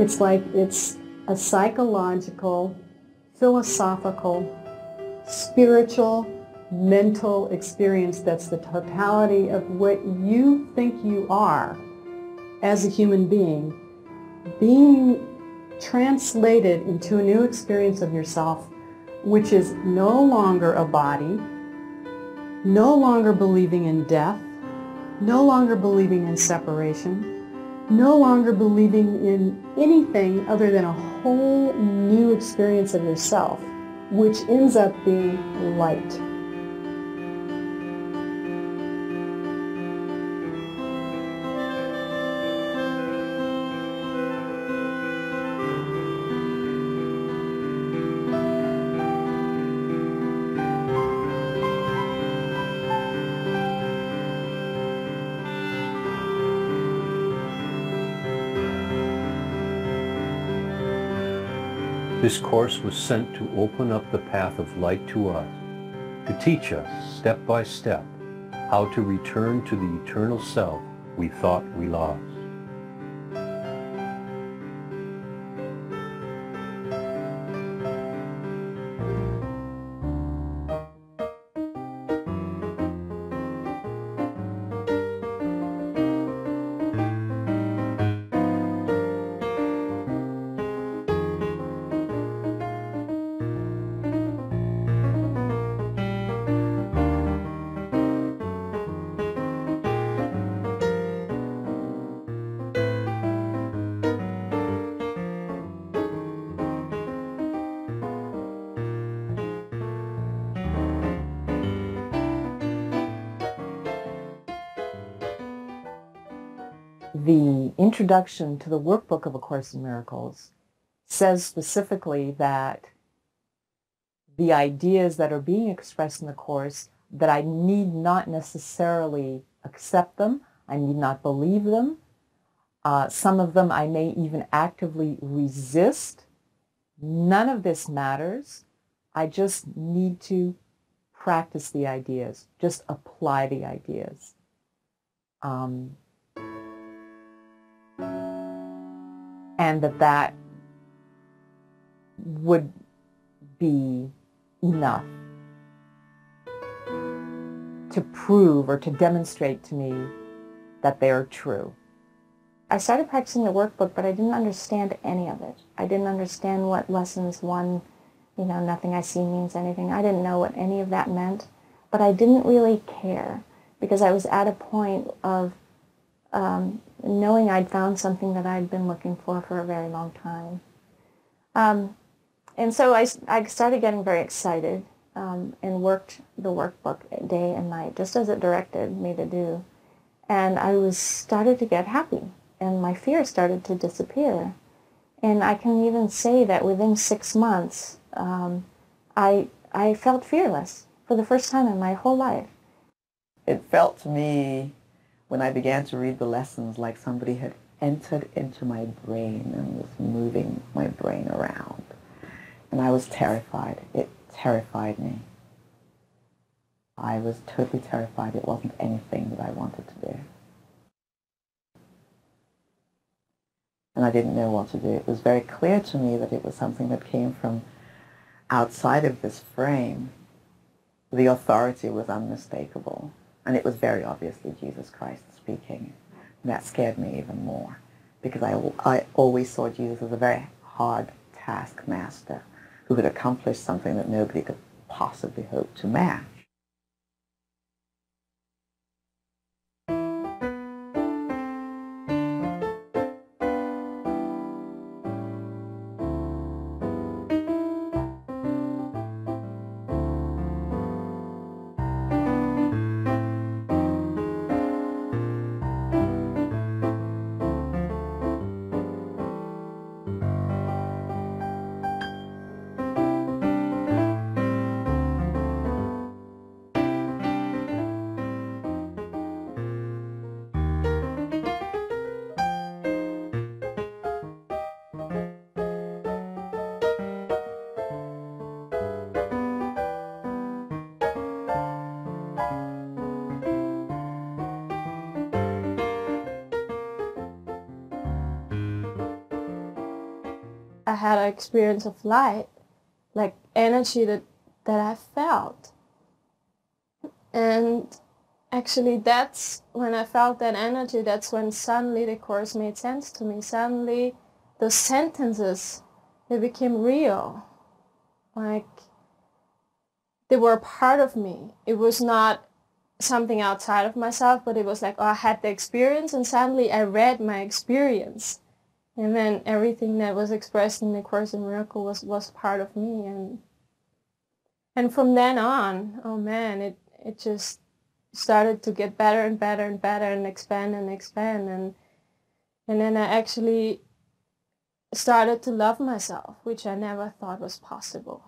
It's like it's a psychological, philosophical, spiritual, mental experience that's the totality of what you think you are as a human being, being translated into a new experience of yourself, which is no longer a body, no longer believing in death, no longer believing in separation, no longer believing in anything other than a whole new experience of yourself, which ends up being light. This course was sent to open up the path of light to us, to teach us step by step how to return to the eternal self we thought we lost. The introduction to the workbook of A Course in Miracles says specifically that the ideas that are being expressed in the Course, that I need not necessarily accept them, I need not believe them. Some of them I may even actively resist. None of this matters. I just need to practice the ideas, just apply the ideas. And that would be enough to prove or to demonstrate to me that they are true. I started practicing the workbook, but I didn't understand any of it. I didn't understand what lessons one, nothing I see means anything. I didn't know what any of that meant, but I didn't really care because I was at a point of knowing I'd found something that I'd been looking for a very long time. And so I started getting very excited and worked the workbook day and night, just as it directed me to do. And I started to get happy, and my fear started to disappear. And I can even say that within 6 months, I felt fearless for the first time in my whole life. It felt to me, when I began to read the lessons, like somebody had entered into my brain and was moving my brain around. And I was terrified. It terrified me. I was totally terrified. It wasn't anything that I wanted to do. And I didn't know what to do. It was very clear to me that it was something that came from outside of this frame. The authority was unmistakable. And it was very obviously Jesus Christ speaking. And that scared me even more, because I always saw Jesus as a very hard taskmaster who could accomplish something that nobody could possibly hope to match. I had an experience of light, like energy that I felt. And actually that's when I felt that energy, that's when suddenly the Course made sense to me. Suddenly those sentences, they became real. Like they were a part of me. It was not something outside of myself, but it was like, oh, I had the experience and suddenly I read my experience. And then everything that was expressed in the Course in Miracles was part of me. And from then on, oh man, it just started to get better and better and better and expand and expand. And then I actually started to love myself, which I never thought was possible.